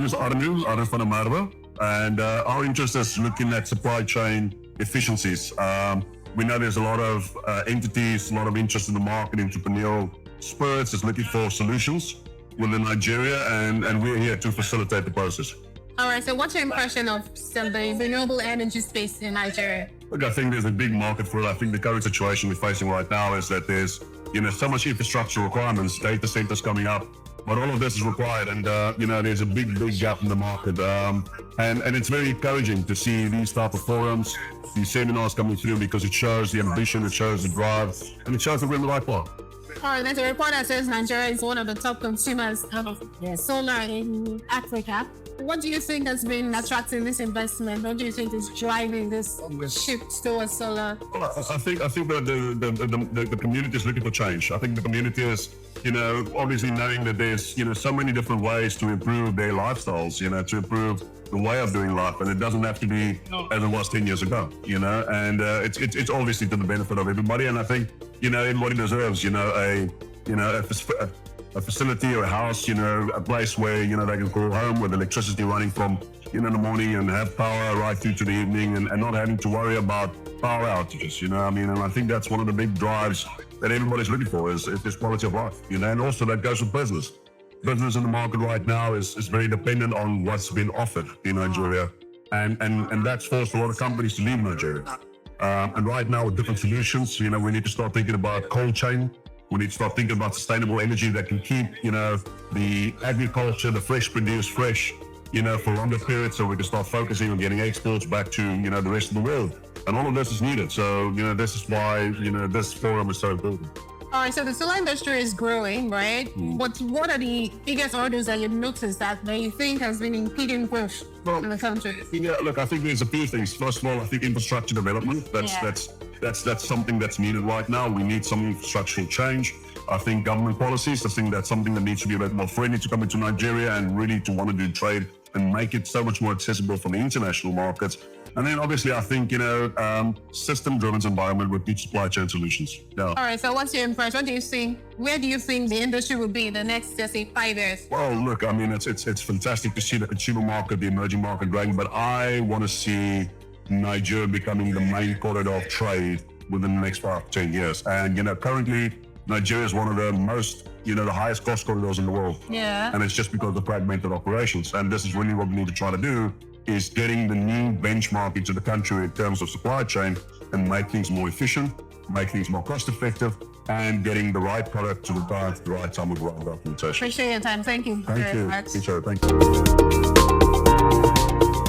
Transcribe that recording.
is Arno from Merwe, and our interest is looking at supply chain efficiencies. We know there's a lot of entities, a lot of interest in the market, entrepreneurial spirits is looking for solutions within Nigeria, and we're here to facilitate the process. All right, so what's your impression of the renewable energy space in Nigeria? Look, I think there's a big market for it. I think the current situation we're facing right now is that there's so much infrastructure requirements, data centers coming up, but all of this is required, and there's a big gap in the market, and it's very encouraging to see these type of forums, these seminars coming through, because it shows the ambition, it shows the drive, and it shows that we're in the right path. There's a report that says Nigeria is one of the top consumers of solar in Africa. What do you think has been attracting this investment? What do you think is driving this shift towards solar? Well, I think that the community is looking for change. I think the community is, obviously knowing that there's, so many different ways to improve their lifestyles, to improve the way of doing life, and it doesn't have to be as it was 10 years ago, and it's obviously to the benefit of everybody, and I think, everybody deserves, a facility or a house, a place where, they can call home with electricity running from, in the morning and have power right through to the evening, and not having to worry about power outages, and I think that's one of the big drives that everybody's looking for is this quality of life, and also that goes with business. Business in the market right now is very dependent on what's been offered in Nigeria, and that's forced a lot of companies to leave Nigeria. And right now with different solutions, we need to start thinking about cold chain. We need to start thinking about sustainable energy that can keep, the agriculture, the fresh produce fresh, for longer periods, so we can start focusing on getting exports back to, the rest of the world. And all of this is needed. So, this is why, this forum is so important. All right, so the solar industry is growing, right? But what are the biggest orders that you've noticed that you think has been impeding growth in the country? Yeah, look, I think there's a few things. First of all, I think infrastructure development, that's something that's needed right now. We need some infrastructural change. I think government policies, I think that's something that needs to be a bit more friendly to come into Nigeria and really to want to do trade and make it so much more accessible for the international markets. And then obviously, I think, system-driven environment with each supply chain solutions. Yeah. All right, so what's your impression? What do you think? Where do you think the industry will be in the next, let's say, 5 years? Well, look, I mean, it's fantastic to see the consumer market, the emerging market growing, but I want to see Nigeria becoming the main corridor of trade within the next 5 to 10 years. And, currently, Nigeria is one of the most, the highest cost corridors in the world. Yeah. And it's just because of the fragmented operations. And this is really what we need to try to do, is getting the new benchmark into the country in terms of supply chain and make things more efficient, make things more cost effective, and getting the right product to the right time with the right documentation. Appreciate your time. Thank you. Thank you. Much. Thank you.